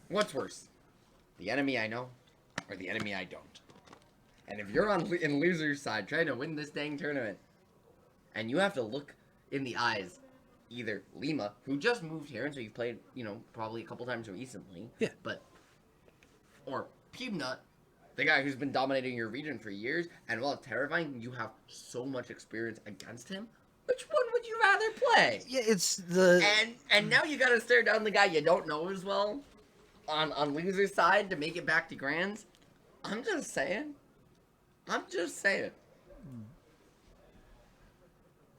What's worse, the enemy I know or the enemy I don't? And if you're in loser's side trying to win this dang tournament, and you have to look in the eyes either Lima, who just moved here, and so you've played, probably a couple times recently, Yeah. or Peanut, the guy who's been dominating your region for years, and while it's terrifying, you have so much experience against him. Which one would you rather play? Yeah, it's the... And now you gotta stare down the guy you don't know as well on loser's side to make it back to grands. I'm just saying.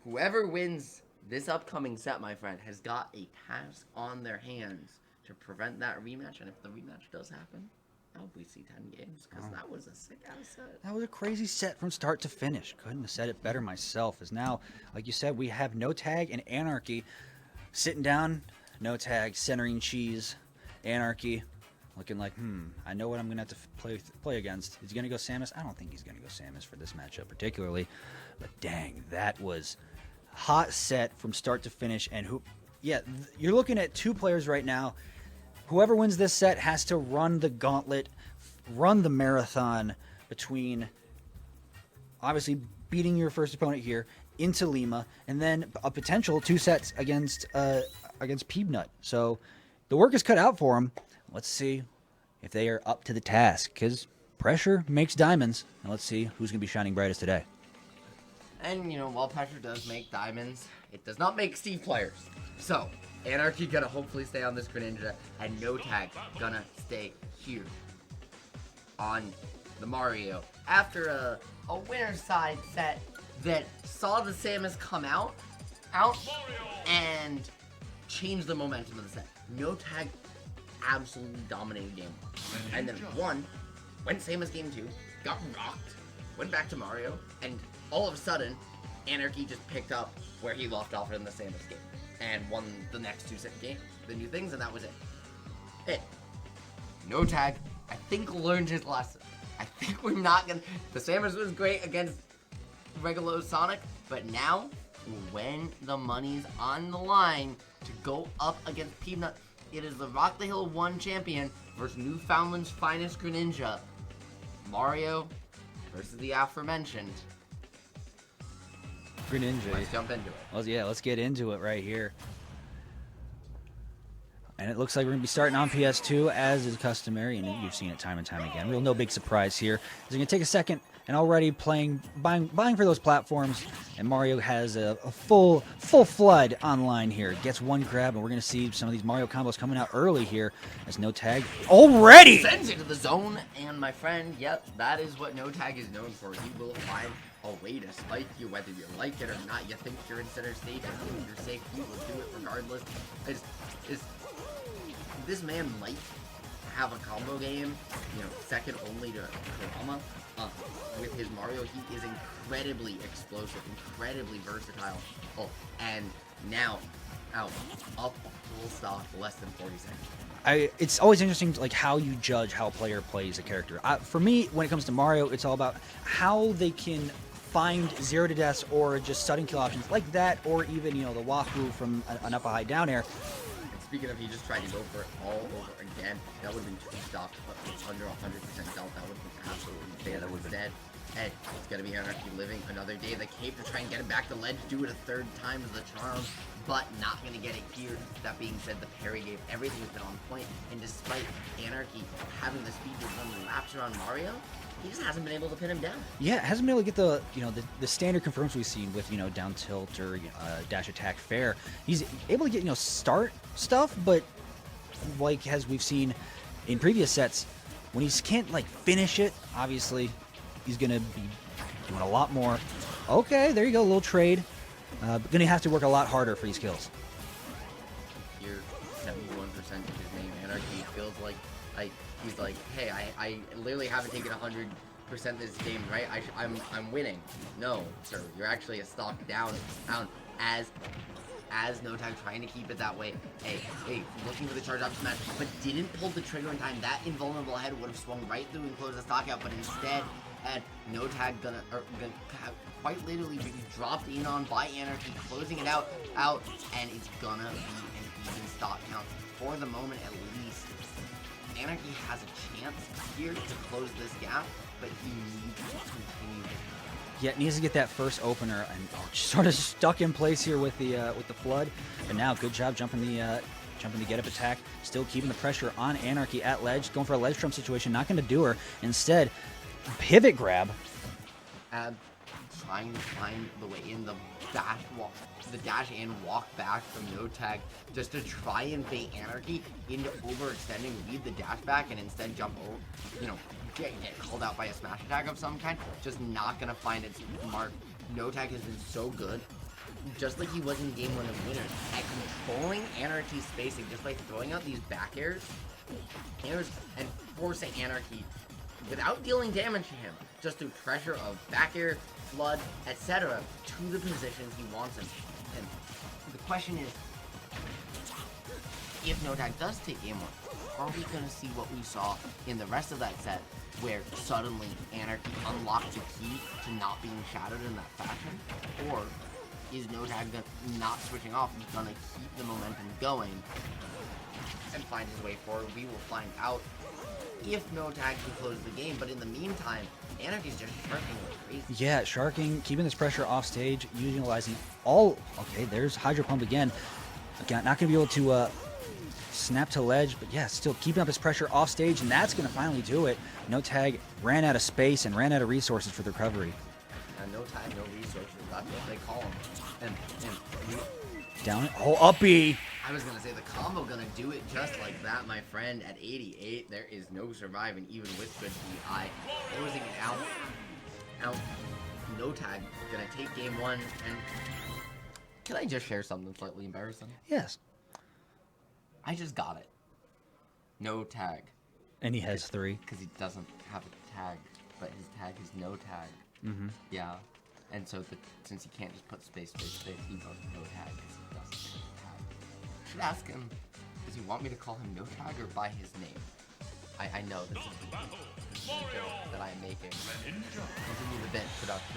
Whoever wins this upcoming set, my friend, has got a task on their hands to prevent that rematch. And if the rematch does happen, I hope we see 10 games, because that was a sick-ass set. That was a crazy set from start to finish. Couldn't have said it better myself. As now, like you said, we have NoTag and Anarchy sitting down. NoTag centering cheese. Anarchy looking like, I know what I'm going to have to play against. Is he going to go Samus? I don't think he's going to go Samus for this matchup particularly. But dang, that was hot set from start to finish. And you're looking at two players right now. Whoever wins this set has to run the gauntlet, run the marathon between obviously beating your first opponent here into Lima, and then a potential 2 sets against Peanut. So the work is cut out for them. Let's see if they are up to the task, because pressure makes diamonds. And let's see who's going to be shining brightest today. And, while pressure does make diamonds, it does not make Steve players. So, Anarchy gonna hopefully stay on this Greninja, and NoTag gonna stay here on the Mario. After a winner's side set that saw the Samus come out, and change the momentum of the set. NoTag absolutely dominated game 1. And then went Samus game 2, got rocked, went back to Mario, and all of a sudden, Anarchy just picked up where he left off in the Samus game and won the next 2 set game, the new things, and that was it. NoTag, I think, learned his lesson. I think we're not gonna... The Samus was great against regular Sonic, but now, when the money's on the line to go up against Peanut, it is the Rock the Hill 1 champion versus Newfoundland's finest Greninja. Mario versus the aforementioned Greninja. Let's jump into it. Well, yeah, let's get into it right here. And it looks like we're going to be starting on PS2, as is customary, and you've seen it time and time again. Real no big surprise here. It's going to take a second, and already buying for those platforms, and Mario has a full flood online here. Gets one grab, and we're going to see some of these Mario combos coming out early here, as NoTag already sends into the zone, and my friend, yep, that is what NoTag is known for. He will find a way to spike you, whether you like it or not. You think you're in center stage, and you're safe, you will do it regardless. This man might have a combo game, second only to Kurama. With his Mario, he is incredibly explosive, incredibly versatile. And now, up full stock, less than 40 seconds. It's always interesting, like, how you judge how a player plays a character. For me, when it comes to Mario, it's all about how they can find 0 to deaths or just sudden kill options like that, or even, the Wahoo from an up a high down air. Speaking of, he just tried to go for it all over again. That would have been 2 stops, but it's under 100% health. That would have been absolutely dead. Yeah, that would have been. And it's going to be Anarchy living another day of the cave to try and get him back to ledge, do it a 3rd time as the charm, but not going to get it here. That being said, the parry gave everything has been on point, and despite Anarchy having the speed to run laps around Mario, he just hasn't been able to pin him down. Yeah, hasn't been able to get the standard confirms we've seen with, down tilt or dash attack fair. He's able to get, start stuff, but like as we've seen in previous sets, when he can't, finish it, obviously, he's going to be doing a lot more. Okay, there you go, a little trade. But going to have to work a lot harder for these kills. Here, 71% of his name, Anarchy, feels like he's like, hey, I literally haven't taken 100% this game, right? I'm winning. No, sir, you're actually a stock down as NoTag trying to keep it that way. Hey, looking for the charge up smash, but didn't pull the trigger in time. That invulnerable head would have swung right through and closed the stock out, but instead had NoTag gonna quite literally be dropped in on by Anarchy, closing it out, and it's gonna be an even stock count for the moment at least. Anarchy has a chance here to close this gap, but he needs to continue. Yeah, needs to get that first opener, and just sort of stuck in place here with the flood. But now, good job jumping the get up attack, still keeping the pressure on Anarchy at ledge, going for a ledge trump situation, not going to do her. Instead, pivot grab. Trying to find the way in the dash and walk back from NoTag, just to try and bait Anarchy into overextending, lead the dash back, and instead jump over, get called out by a smash attack of some kind. Just not gonna find its mark. NoTag has been so good, just like he was in Game 1 of Winners, at controlling Anarchy's spacing just by throwing out these back airs and forcing Anarchy, without dealing damage to him, just through pressure of back air, flood, etc., to the positions he wants him. And the question is, if NoTag does take Game 1, are we going to see what we saw in the rest of that set, where suddenly Anarchy unlocked the key to not being shattered in that fashion? Or is NoTag not switching off and going to keep the momentum going and find his way forward? We will find out if NoTag can close the game, but in the meantime, Anarchy's just sharking like crazy. Yeah, sharking, keeping this pressure off stage, utilizing all... Okay, there's Hydro Pump again. Again, not going to be able to snap to ledge, but yeah, still keeping up his pressure off stage, and that's going to finally do it. NoTag ran out of space and ran out of resources for the recovery. No time, no resources, that's what they call them. Down it. Oh, up B. I was gonna say the combo gonna do it just like that, my friend. At 88, there is no surviving, even with good DI. Closing it out. NoTag gonna take Game 1, and can I just share something slightly embarrassing? Yes. I just got it. NoTag. And he has 3. Because he doesn't have a tag, but his tag is NoTag. Mm-hmm. Yeah. And so since he can't just put space, he goes NoTag because he doesn't have a tag. I should ask him, does he want me to call him NoTag or by his name? I know this is a joke that I am making. Continue the bit, production.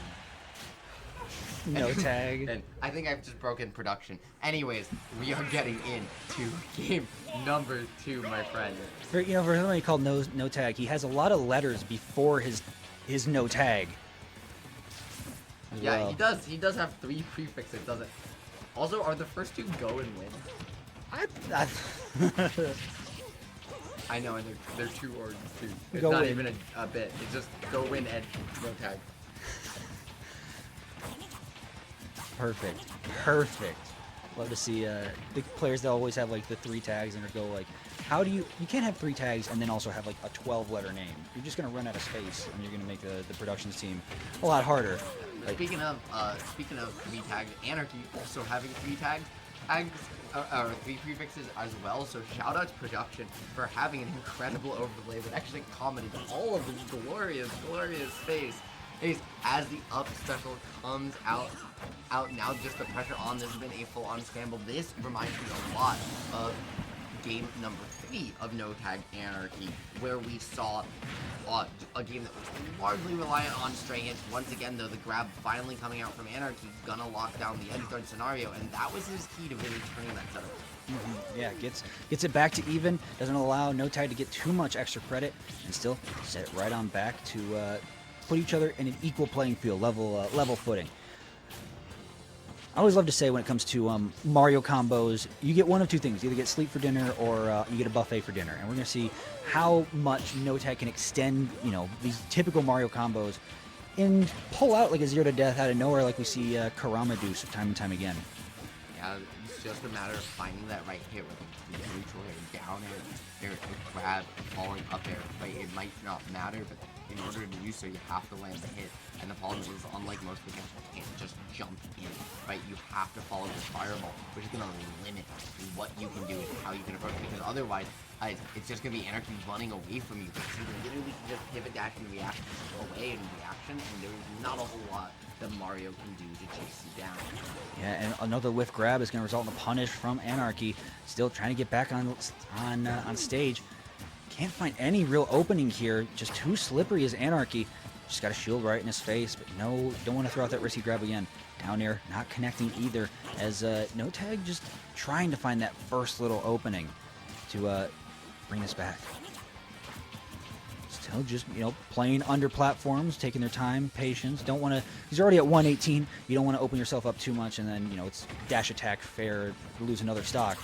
NoTag. And I think I've just broken production. Anyways, we are getting into game number 2, my friend. For somebody called NoTag, he has a lot of letters before his NoTag. Yeah, he does. He does have 3 prefixes, doesn't? Also, are the first 2 go and win? I know, and they're 2 words too. It's go not win. even a bit. It's just go win and NoTag. Perfect. Love to see the players that always have like the 3 tags and go like, how do you can't have 3 tags and then also have like a 12-letter name. You're just gonna run out of space and you're gonna make the productions team a lot harder. Like, Speaking of 3 tags, Anarchy also having 3 tags, or 3 prefixes as well. So shout out to production for having an incredible overlay that actually accommodates all of this glorious space. As the up special comes out now, just the pressure on this has been a full-on scramble. This reminds me a lot of game number 3 of NoTag Anarchy, where we saw a game that was largely reliant on stray hits. Once again, though, the grab finally coming out from Anarchy, gonna lock down the edge guard scenario, and that was his key to really turning that setup. Mm-hmm. Yeah, gets it back to even, doesn't allow NoTag to get too much extra credit, and still set it right on back to put each other in an equal playing field, level footing. I always love to say when it comes to Mario combos, you get one of 2 things. You either get sleep for dinner or you get a buffet for dinner. And we're going to see how much NoTag can extend, these typical Mario combos and pull out like a 0 to death out of nowhere like we see Karama do time and time again. Yeah, it's just a matter of finding that right hit with the neutral air, down air, grab, falling up air. Right? It might not matter, but in order to do so, you have to land the hit. And the problem is, unlike most beginners, you can't just jump in, right? You have to follow this fireball, which is going to limit what you can do and how you can approach, because otherwise, it's just going to be Anarchy running away from you. Because you literally can just pivot dash and react away in reaction, and there's not a whole lot that Mario can do to chase you down. Yeah, and another whiff grab is going to result in a punish from Anarchy. Still trying to get back on stage. Can't find any real opening here. Just too slippery is Anarchy. Just got a shield right in his face, but no, don't want to throw out that risky grab again. Down air, not connecting either, as NoTag just trying to find that first little opening to bring this back. just, playing under platforms, taking their time, patience. Don't want to. He's already at 118. You don't want to open yourself up too much, and then it's dash attack, fair, lose another stock.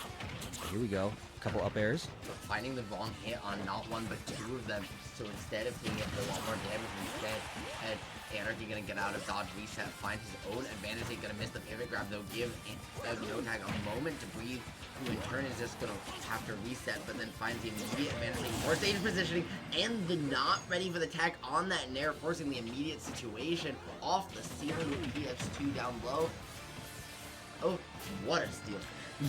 Here we go. A couple up airs. Finding the wrong hit on not one but two of them. So instead of hitting it for a lot more damage, instead, Anarchy gonna get out of dodge reset, find his own advantage. He's gonna miss the pivot grab. They'll give NoTag a moment to breathe, who in turn is just gonna have to reset, but then finds the immediate advantage, more stage positioning, and the not ready for the tag on that nair, forcing the immediate situation off the ceiling with PS2 down low. Oh, what a steal.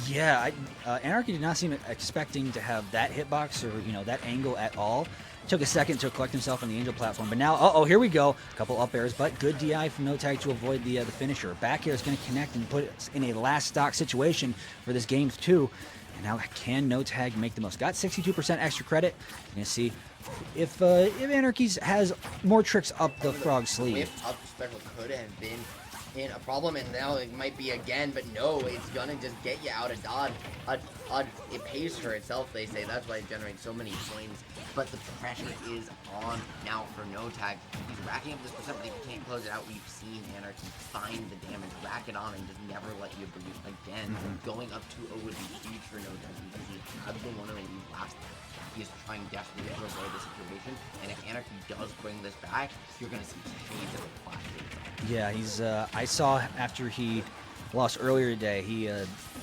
Yeah, Anarchy did not seem expecting to have that hitbox or, that angle at all. Took a second to collect himself on the Angel platform, but now, here we go. A couple up airs, but good DI from NoTag to avoid the finisher. Back air is going to connect and put us in a last stock situation for this game 2. And now can NoTag make the most? Got 62% extra credit. You're going to see if Anarchy has more tricks up the frog sleeve. Whip up special could have been in a problem, and now it might be again, but no, it's gonna just get you out of dodge. It pays for itself, they say. That's why it generates so many points. But the pressure is on now for NoTag. He's racking up this percent, but if he can't close it out, we've seen Anarchy find the damage, rack it on, and just never let you breathe again. Going up 2-0 would be huge for NoTag because he has been one of the last. He is trying desperately to avoid the situation, and if Anarchy does bring this back, you're going to see shades of a plastic. Yeah, he's. I saw after he lost earlier today, he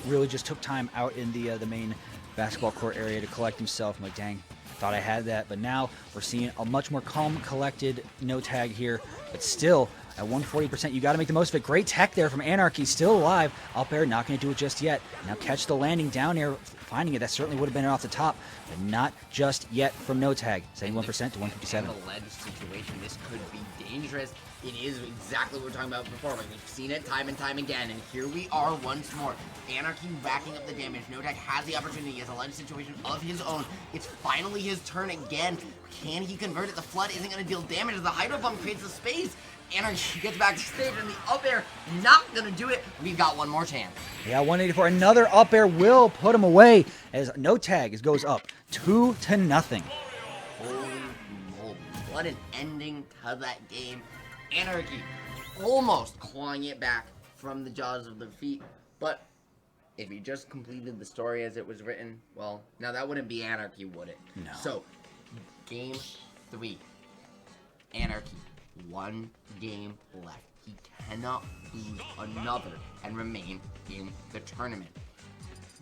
really just took time out in the main basketball court area to collect himself. I'm like, dang, thought I had that, but now we're seeing a much more calm, collected NoTag here, but still. At 140%, you got to make the most of it. Great tech there from Anarchy, still alive. Up air, not going to do it just yet. Now catch the landing down air, finding it. That certainly would have been off the top, but not just yet from NoTag. 71% to 157. In the ledge situation, this could be dangerous. It is exactly what we were talking about before. Like we've seen it time and time again, and here we are once more. Anarchy racking up the damage. NoTag has the opportunity. He has a ledge situation of his own. It's finally his turn again. Can he convert it? The flood isn't going to deal damage as the hydro bump creates the space. Anarchy gets back to stage, and the up air not gonna do it. We've got one more chance. Yeah, 184. Another up air will put him away as NoTag goes up 2-0. Holy moly! What an ending to that game. Anarchy almost clawing it back from the jaws of defeat, but if he just completed the story as it was written, well, now that wouldn't be Anarchy, would it? No. So, game 3, Anarchy. 1 game left. He cannot lose another and remain in the tournament.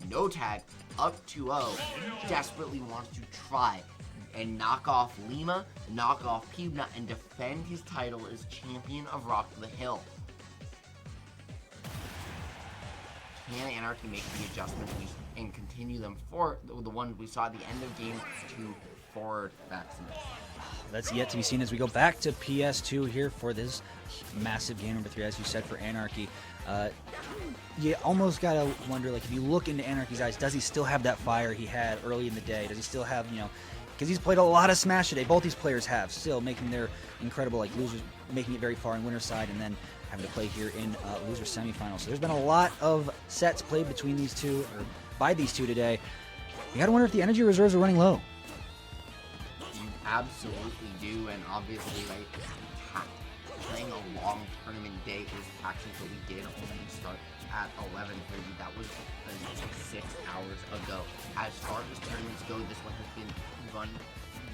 NoTag up 2-0 desperately wants to try and knock off Lima, knock off Pubna, and defend his title as champion of Rock the Hill. Can Anarchy make the adjustments and continue them for the one we saw at the end of game 2 forward vaccines? That's yet to be seen as we go back to PS2 here for this massive game number 3, as you said, for Anarchy. You almost gotta wonder, like, if you look into Anarchy's eyes, does he still have that fire he had early in the day? Does he still have, because he's played a lot of Smash today. Both these players have, still making their incredible, losers, making it very far in winner's side, and then having to play here in loser semifinals. So there's been a lot of sets played between these two, or by these two today. You gotta wonder if the energy reserves are running low. Absolutely do, and obviously, playing a long tournament day is taxing, so we did only start at 11:30. That was 6 hours ago. As far as tournaments go, this one has been run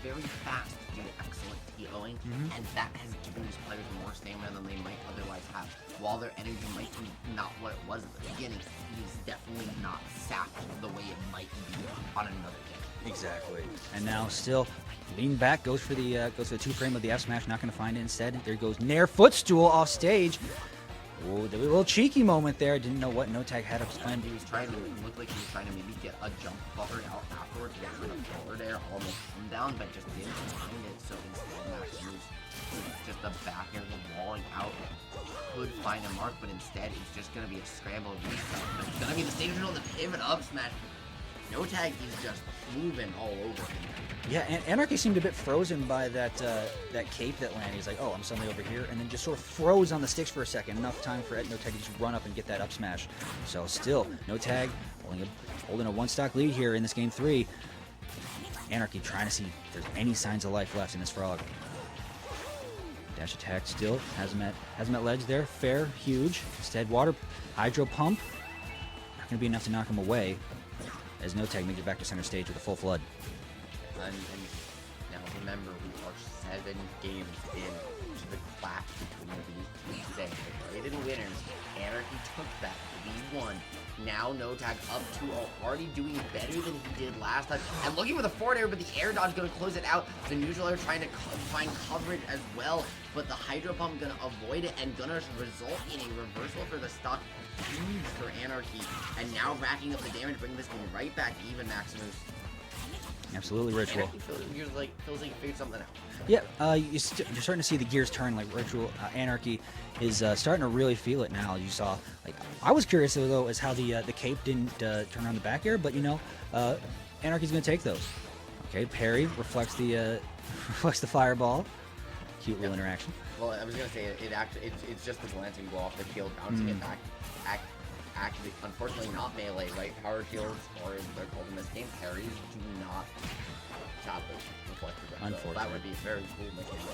very fast due to excellent TOing, and that has given these players more stamina than they might otherwise have. While their energy might be not what it was at the beginning, it is definitely not sapped the way it might be on another day. Exactly. And now still lean back, goes for the 2-frame of the F smash, not going to find it instead. There goes Nair footstool off stage. Oh, there was a little cheeky moment there. Didn't know what NoTag had up his plan. He was trying to look like he was trying to maybe get a jump cover out afterwards to get for the forward air almost come down, but just didn't find it. So instead, Max moves just the back air, the walling out. Could find a mark, but instead it's just going to be a scramble reset. But it's going to be the stage control, the pivot up smash. NoTag is just moving all over him. Yeah, and Anarchy seemed a bit frozen by that cape that landed. He's like, oh, I'm suddenly over here, and then just sort of froze on the sticks for a second. Enough time for NoTag to just run up and get that up smash. So still, NoTag holding a 1-stock lead here in this game 3. Anarchy trying to see if there's any signs of life left in this frog. Dash attack still has him at ledge there. Fair, huge. Instead, water hydro pump. Not going to be enough to knock him away. As NoTag makes it back to center stage with a full flood. And now remember, we are 7 games into the clash between these two today. The graded winners, Anarchy took that. We won. Now NoTag up to already doing better than he did last time. And looking for the forward air, but the air dodge going to close it out. The neutral air trying to find coverage as well. But the hydro pump going to avoid it and going to result in a reversal for the stock. Huge for Anarchy. And now racking up the damage, bringing this game right back even, Maximus. Absolutely, Ritual. Feels like you figured something out. Yeah, you're starting to see the gears turn. Like Ritual Anarchy is starting to really feel it now. You saw, like, I was curious though as how the cape didn't turn on the back air, but you know, Anarchy's gonna take those. Okay, parry reflects the fireball. Cute little interaction. Well, I was gonna say it's just the glancing blow off the shield, bouncing it back. Actually, unfortunately, not melee, right? Power shields, or as they're called in this game, parries, do not sadly reflect the ground. So that would be very cool mechanic.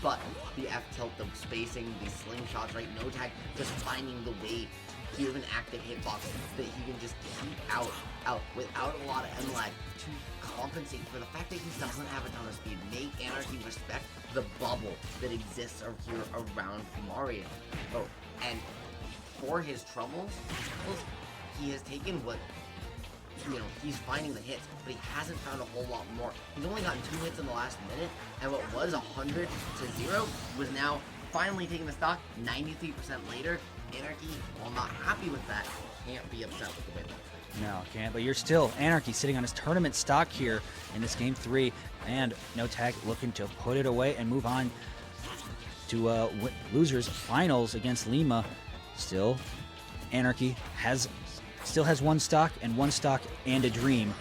But the F tilt, the spacing, the slingshots, right? NoTag just finding the way to give an active hitbox that he can just keep out without a lot of M lag to compensate for the fact that he doesn't have a ton of speed. Make Anarchy respect the bubble that exists here around Mario. Oh, and for his troubles, he has taken what, you know, he's finding the hits, but he hasn't found a whole lot more. He's only gotten 2 hits in the last minute, and what was 100 to 0 was now finally taking the stock 93% later. Anarchy, while not happy with that, can't be upset with the way that. No, can't, but you're still Anarchy sitting on his tournament stock here in this game 3, and NoTag looking to put it away and move on to losers finals against Lima. Still, Anarchy still has 1 stock and a dream.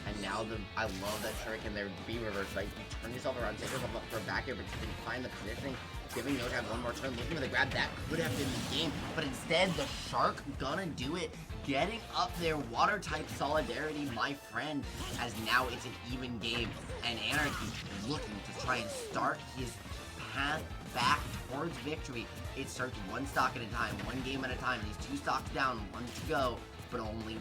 And now I love that shuriken there, be reversed, right? You turn yourself around, take yourself up for a back air, but you can find the positioning, giving NoTag 1 more turn, looking for the grab. That could have been the game, but instead the shark gonna do it, getting up there. Water type solidarity, my friend, as now it's an even game, and Anarchy looking to try and start his path back towards victory. It starts 1 stock at a time, 1 game at a time. He's 2 stocks down, 1 to go, but only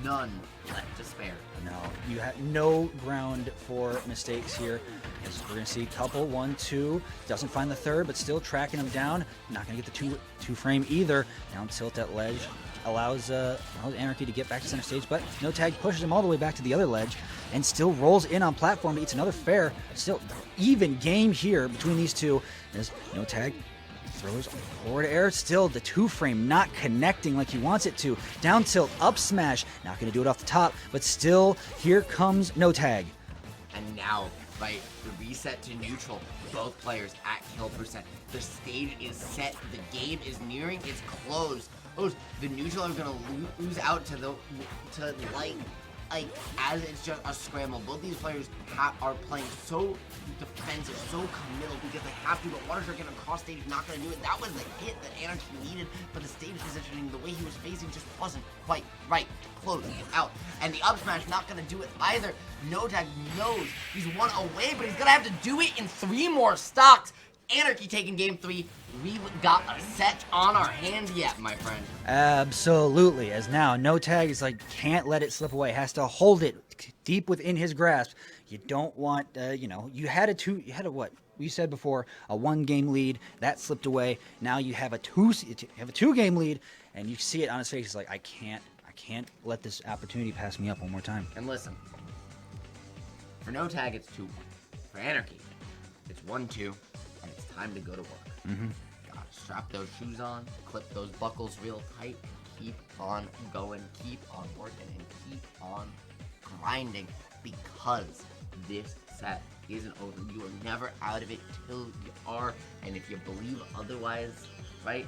none left to spare. No, you have no ground for mistakes here. As we're gonna see a couple, 1, 2, doesn't find the third, but still tracking him down. Not gonna get the two frame either. Down tilt at ledge allows Anarchy to get back to center stage, but NoTag pushes him all the way back to the other ledge and still rolls in on platform. Eats another fair. Still even game here between these two as NoTag throws forward air. Still the 2 frame not connecting like he wants it to. Down tilt, up smash. Not going to do it off the top, but still here comes NoTag. And now, right, the reset to neutral. Both players at kill percent. The stage is set. The game is nearing its close. The neutral are gonna lose out to light, like as it's just a scramble. Both these players are playing so defensive, so committal because they have to. But Water's getting across stage, not gonna do it. That was the hit that Anarchy needed, but the stage positioning, the way he was facing, just wasn't quite right. Closing it out, and the up smash not gonna do it either. NoTag knows he's 1 away, but he's gonna have to do it in 3 more stocks. Anarchy taking game 3. We've got a set on our hands yet, my friend. Absolutely. As now NoTag is like, can't let it slip away. Has to hold it deep within his grasp. You don't want, you had a what? We said before, a 1-game lead that slipped away. Now you have a 2-game lead, and you see it on his face. He's like, I can't let this opportunity pass me up one more time. And listen, for NoTag it's 2-1. For Anarchy, it's 1-2. And it's time to go to work. Gotta strap those shoes on, clip those buckles real tight, keep on going, keep on working, and keep on grinding, because this set isn't over. You are never out of it till you are, and if you believe otherwise, right,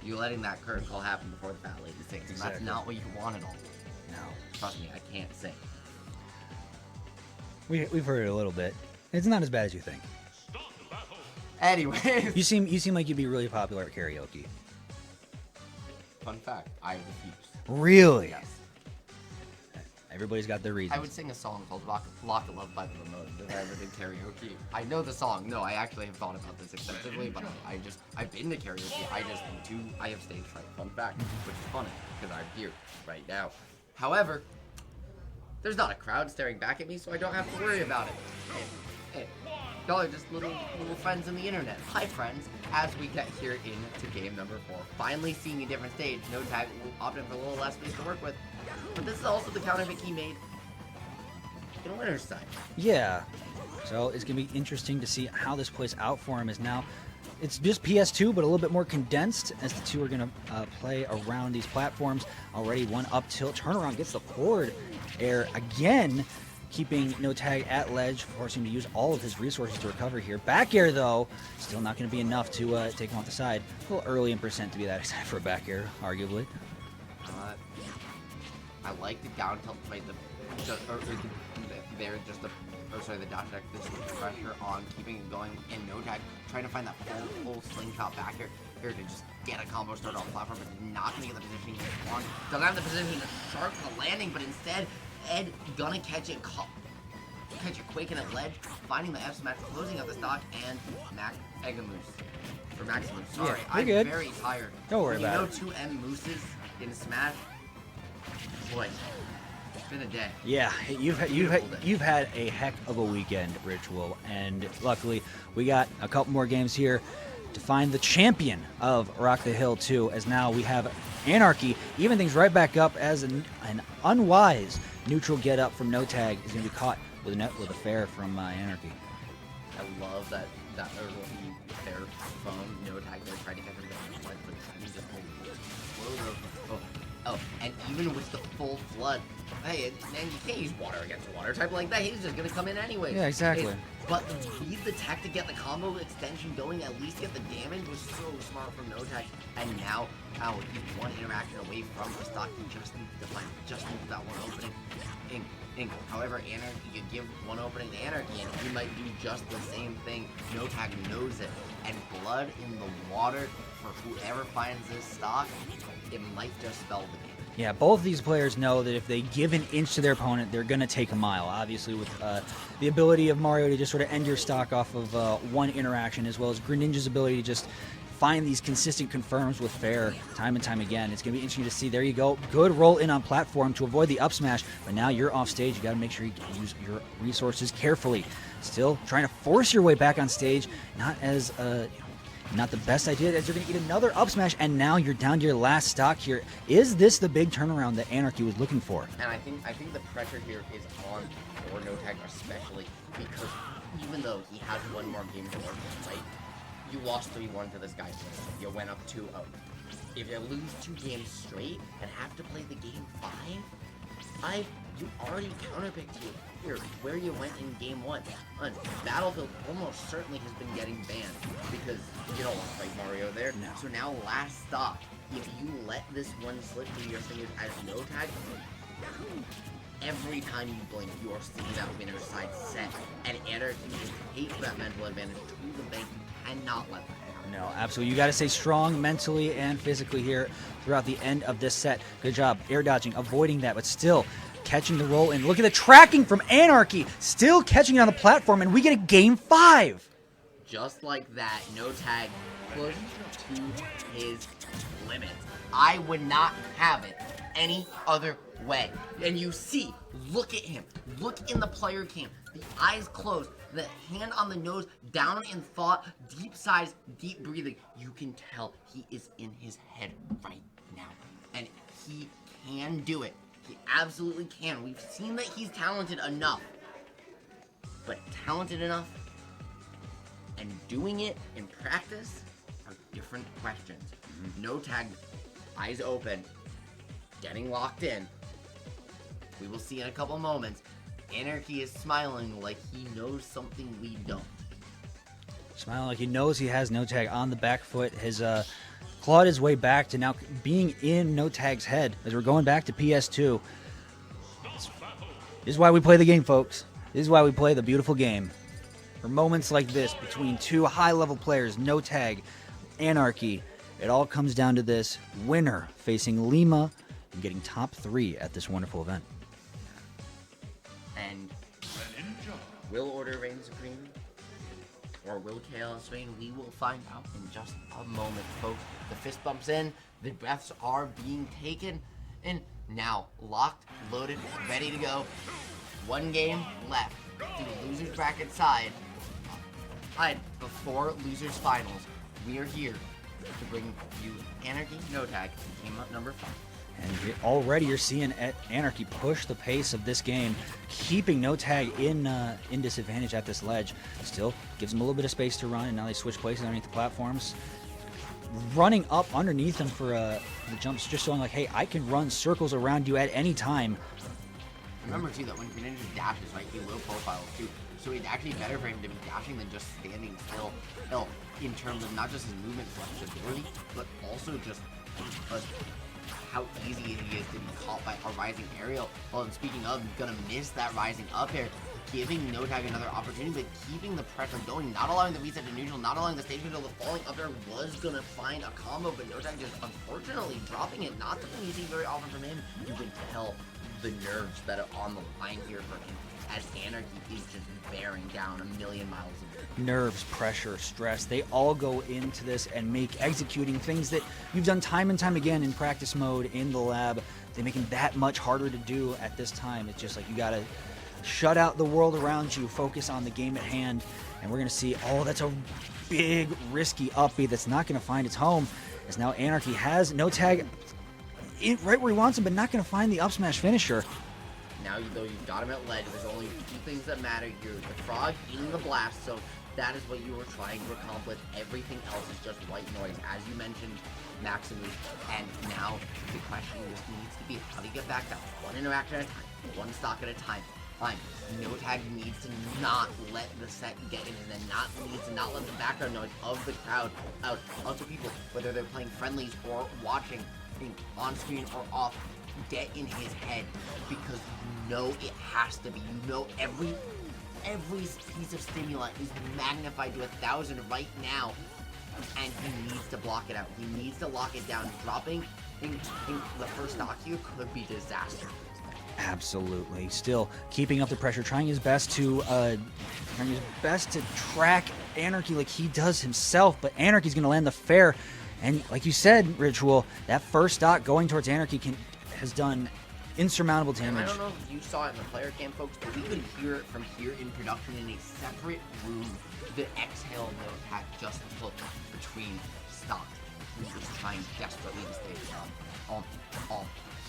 you're letting that curtain call happen before the fat lady sings. Exactly. That's not what you want at all. No, trust me, I can't sing. We've heard it a little bit. It's not as bad as you think. Anyways. You seem like you'd be really popular at karaoke. Fun fact, I refuse. Really? Yes. Everybody's got their reasons. I would sing a song called Lock of Love by the Remote if I ever did karaoke. I know the song. No, I actually have thought about this extensively, but I've been to karaoke. I have stage fright. Fun fact, which is funny because I'm here right now. However, there's not a crowd staring back at me, so I don't have to worry about it. Hey, y'all are just little friends on the internet. Hi, friends. As we get here into game number 4, finally seeing a different stage. NoTag opted for a little less space to work with, but this is also the counter pick he made in winner's side. Yeah. So it's going to be interesting to see how this plays out for him. As now it's just PS2, but a little bit more condensed as the two are going to play around these platforms. Already one up tilt. Turnaround gets the forward air again, keeping NoTag at ledge, forcing him to use all of his resources to recover here. Back air, though, still not going to be enough to take him off the side. A little early in percent to be that excited for a back air, arguably. I like the down tilt play, the dash attack, this pressure on keeping it going, and NoTag trying to find that full slingshot back here to just get a combo start on the platform, but not going to get the positioning he wants. Doesn't have the positioning to sharp the landing, but instead, Ed gonna catch it quaking at ledge, finding the F smash, closing out the stock, and Maximus. Sorry, yeah, I'm good. very tired. Don't worry about it. You know 2 M mooses in Smash? Boy, it's been a day. Yeah, you've had a heck of a weekend, Ritual, and luckily we got a couple more games here to find the champion of Rock the Hill 2, as now we have Anarchy even things right back up as an unwise neutral get up from NoTag is going to be caught with a fair from Anarchy. I love that there was a fair from NoTag there trying to catch him down, but he just and even with the full flood, hey, man, you can't use water against a water type like that. He's just gonna come in anyway. Yeah, exactly. But use the tech to get the combo extension going, at least get the damage, was so smart from NoTag. And now he's one interaction away from the stock. He just needs to find that one opening. However, Anarchy, you give one opening to Anarchy, and he might do just the same thing. NoTag knows it, and blood in the water for whoever finds this stock, it might just spell the game. Yeah, both of these players know that if they give an inch to their opponent, they're going to take a mile. Obviously, with the ability of Mario to just sort of end your stock off of one interaction, as well as Greninja's ability to just find these consistent confirms with fair time and time again. It's going to be interesting to see. There you go. Good roll in on platform to avoid the up smash, but now you're off stage. You got to make sure you use your resources carefully. Still trying to force your way back on stage, not as not the best idea, as you're going to get another up smash, and now you're down to your last stock here. Is this the big turnaround that Anarchy was looking for? And I think the pressure here is on for NoTag especially, because even though he has one more game to work with, right? You lost 3-1 to this guy. You went up 2-0. If you lose 2 games straight and have to play the game 5, you already counterpicked here where you went in game 1. Battlefield almost certainly has been getting banned because you don't want to fight Mario there. No. So now last stop, if you let this one slip through your fingers as NoTag, every time you blink, you are seeing that winner's side set. And Anarchy just hates that mental advantage to the bank. And not let that happen. No, absolutely. You got to stay strong mentally and physically here throughout the end of this set. Good job air dodging, avoiding that, but still catching the roll in. Look at the tracking from Anarchy, still catching it on the platform, and we get a game 5. Just like that, NoTag pushed to his limits. I would not have it any other way. And you see, look at him. Look in the player cam. The eyes closed, the hand on the nose, down in thought, deep sighs, deep breathing. You can tell he is in his head right now. And he can do it. He absolutely can. We've seen that he's talented enough. But talented enough and doing it in practice are different questions. NoTag, eyes open, getting locked in. We will see in a couple moments. Anarchy is smiling like he knows something we don't. Smiling like he knows he has NoTag on the back foot. His clawed his way back to now being in NoTag's head as we're going back to PS2. This is why we play the game, folks. This is why we play the beautiful game. For moments like this between two high-level players, NoTag, Anarchy, it all comes down to this winner facing Lima and getting top 3 at this wonderful event. And will Order reign supreme? Or will Chaos reign? We will find out in just a moment, folks. The fist bumps in, the breaths are being taken, and now locked, loaded, ready to go. 1 game left to the losers bracket side. Before losers finals, we are here to bring you Anarchy NoTag, game up number 5. And already you're seeing Anarchy push the pace of this game, keeping NoTag in disadvantage at this ledge. Still gives him a little bit of space to run, and now they switch places underneath the platforms. Running up underneath him for the jumps, just showing like, hey, I can run circles around you at any time. Remember too that when Greninja dashes, right, he low profiles too. So it's actually better for him to be dashing than just standing still. In terms of not just his movement flexibility, but also just how easy it is to be caught by a rising aerial. Well, and speaking of, gonna miss that rising up air, giving NoTag another opportunity, but keeping the pressure going, not allowing the reset to neutral, not allowing the stage control. The falling up air was gonna find a combo, but NoTag just unfortunately dropping it. Not something you see very often from him. You can tell the nerves that are on the line here for him, as Anarchy is just bearing down a million miles of it. Nerves, pressure, stress, they all go into this and make executing things that you've done time and time again in practice mode in the lab. They make them that much harder to do at this time. It's just like you gotta shut out the world around you, focus on the game at hand, and we're gonna see, oh, that's a big, risky up B that's not gonna find its home, as now Anarchy has NoTag right where he wants him, but not gonna find the up smash finisher. Now, though you've got him at ledge, there's only 2 things that matter. You're the frog in the blast, so that is what you were trying to accomplish. Everything else is just white noise, as you mentioned, Maximus. And now the question just needs to be, how do you get back down? 1 interaction at a time, 1 stock at a time. Fine. NoTag needs to not let the set get in, and then needs to not let the background noise of the crowd out. Other people, whether they're playing friendlies or watching on screen or off, get in his head, because you know it has to be. You know every piece of stimuli is magnified to 1,000 right now, and he needs to block it out. He needs to lock it down. Dropping in the first stock here could be disaster. Absolutely. Still keeping up the pressure, trying his best to track Anarchy like he does himself, but Anarchy's going to land the fair. And like you said, Ritual, that first stock going towards Anarchy has done insurmountable damage. I don't know if you saw it in the player cam, folks, but we could hear it from here in production in a separate room. The exhale NoTag just took between stocks. He was trying desperately to stay strong.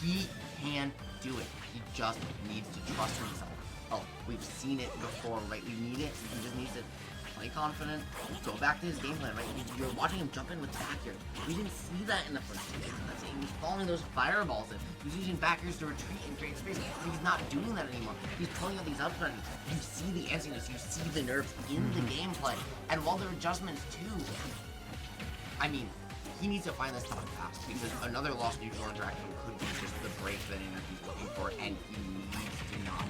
He can do it. He just needs to trust himself. Oh, we've seen it before, right? We need it. He just needs to play confident, go back to his game plan, right? You're watching him jump in with backers. We didn't see that in the first game. He was following those fireballs in. He was using backers to retreat and create space. He's not doing that anymore. He's pulling up these up smashes. You see the antsiness, you see the nerves in the gameplay. And while there are adjustments too, I mean, he needs to find this stock fast, because another lost neutral interaction could be just the break that Anarchy's looking for, and he needs to not.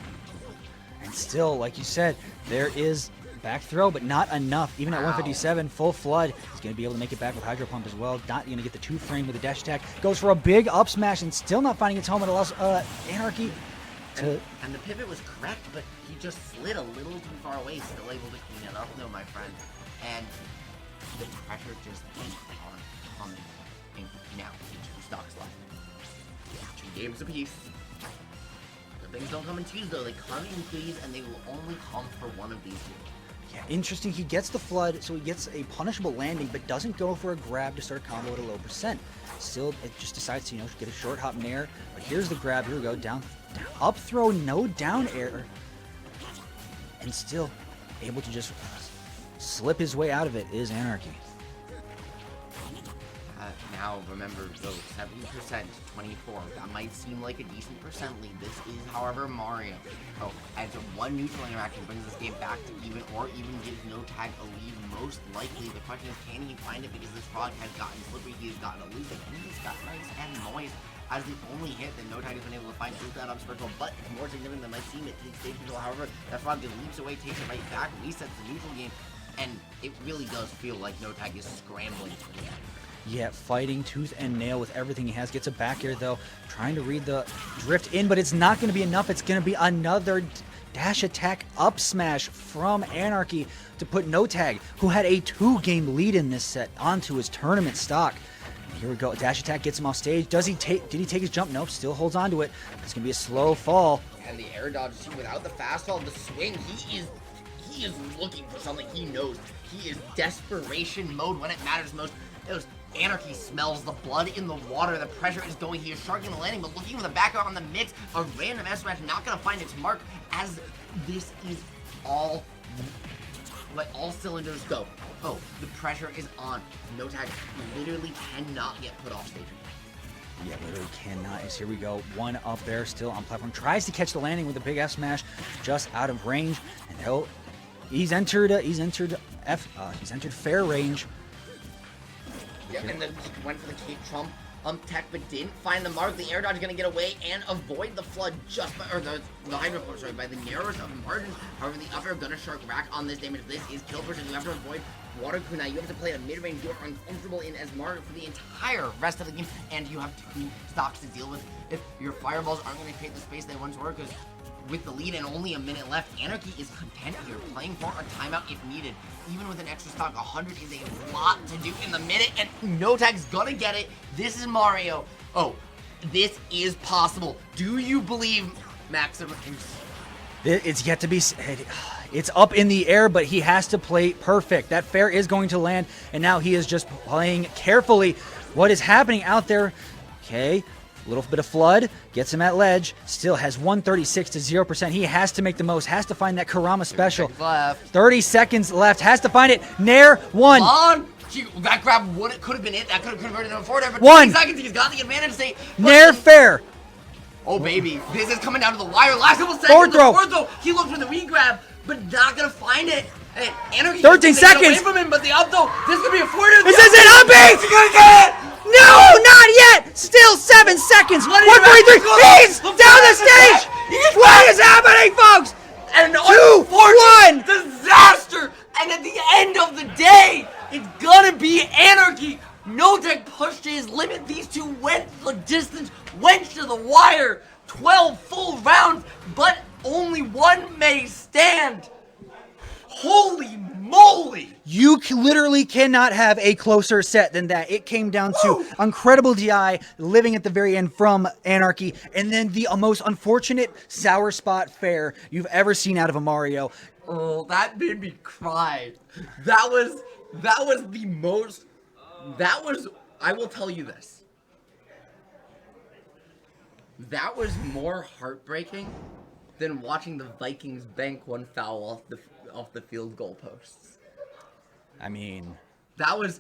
And still, like you said, there is back throw, but not enough. Even at 157, full flood, he's going to be able to make it back with Hydro Pump as well. Not going to get the 2 frame with the dash attack. Goes for a big up smash and still not finding its home. It allows Anarchy to... And the pivot was correct, but he just slid a little too far away, still able to clean it up though, my friend. And the pressure just keeps on now. 2 stocks left. 2 games apiece. The things don't come in twos though. They come in threes, and they will only come for one of these 2. Yeah, interesting. He gets the flood, so he gets a punishable landing, but doesn't go for a grab to start a combo at a low percent. Still, it just decides to, get a short hop in air. But here's the grab. Here we go. Down, up throw, no down air. And still able to just slip his way out of it is Anarchy. Now, remember, though, 70%, 24. That might seem like a decent percent lead. This is, however, Mario. Oh, and so 1 neutral interaction brings this game back to even, or even gives NoTag a lead. Most likely, the question is, can he find it? Because this frog has gotten slippery, he has gotten elusive, and he's got nice and noise as the only hit that NoTag has been able to find through that up circle. But it's more significant than might seem. It takes stage control. However, that frog just leaps away, takes it right back, resets the neutral game, and it really does feel like NoTag is scrambling to the end. yet fighting tooth and nail with everything he has. Gets a back air though, trying to read the drift in, but it's not going to be enough. It's going to be another dash attack up smash from Anarchy to put NoTag, who had a 2-game lead in this set, onto his tournament stock. And here we go. Dash attack gets him off stage. Did he take his jump? Nope. Still holds on to it. It's going to be a slow fall. And the air dodge, without the fastball, the swing, he is looking for something. He knows. He is desperation mode when it matters most. Anarchy smells the blood in the water. The pressure is going. He is sharking the landing, but looking for the back on the mix. A random S smash not going to find its mark, as this is all, like, all cylinders go. Oh, the pressure is on. NoTag literally cannot get put off stage. Yeah, literally cannot. As here we go. One up there, still on platform. Tries to catch the landing with a big F smash, just out of range. And he's entered fair range. Yep, and then he went for the Cape Trump tech, but didn't find the mark. The air dodge is going to get away and avoid the flood just by, or the hydro flood, sorry, by the narrowest of margins. However, the up air gonna shark rack on this damage. This is kill person. You have to avoid water kunai. You have to play a mid-range you are uncomfortable in as Mario for the entire rest of the game, and you have 2 stocks to deal with if your fireballs aren't going to create the space they once were, because with the lead and only a minute left, Anarchy is content here, playing for a timeout if needed. Even with an extra stock, 100 is a lot to do in the minute, and NoTag's gonna get it. This is Mario. Oh, this is possible. Do you believe, Maxim? It's yet to be. It's up in the air, but he has to play perfect. That fair is going to land, and now he is just playing carefully. What is happening out there? Okay. A little bit of flood, gets him at ledge, still has 136 to 0%. He has to make the most, has to find that Karama special. 30 seconds left, has to find it. Nair, 1. Come on! That grab could have been it. That could have converted him forward there, but 1 seconds, he's got the advantage. Nair fair. Oh, baby. This is coming down to the wire. Last couple seconds. Forward throw. He looked for the re-grab, but not going to find it. And Anarchy 13 seconds. Away from him, but the up throw. This could be a forward. This is it, uppy! He's going to get it! No, not yet! Still 7 seconds! 143! He's down the stage! What is happening, folks? And 2, 1! Disaster! And at the end of the day, it's gonna be Anarchy! NoTag pushed his limit. These two went the distance, went to the wire. 12 full rounds, but only one may stand. Holy moly! You literally cannot have a closer set than that. It came down to incredible DI, living at the very end from Anarchy, and then the most unfortunate sour spot fair you've ever seen out of a Mario. Oh, that made me cry. That was the most, I will tell you this. That was more heartbreaking than watching the Vikings bank one foul off the field goal posts. I mean, that was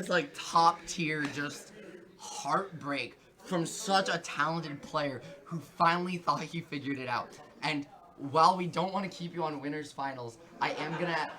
like top tier, just heartbreak from such a talented player who finally thought he figured it out. And while we don't want to keep you on winners finals, I am gonna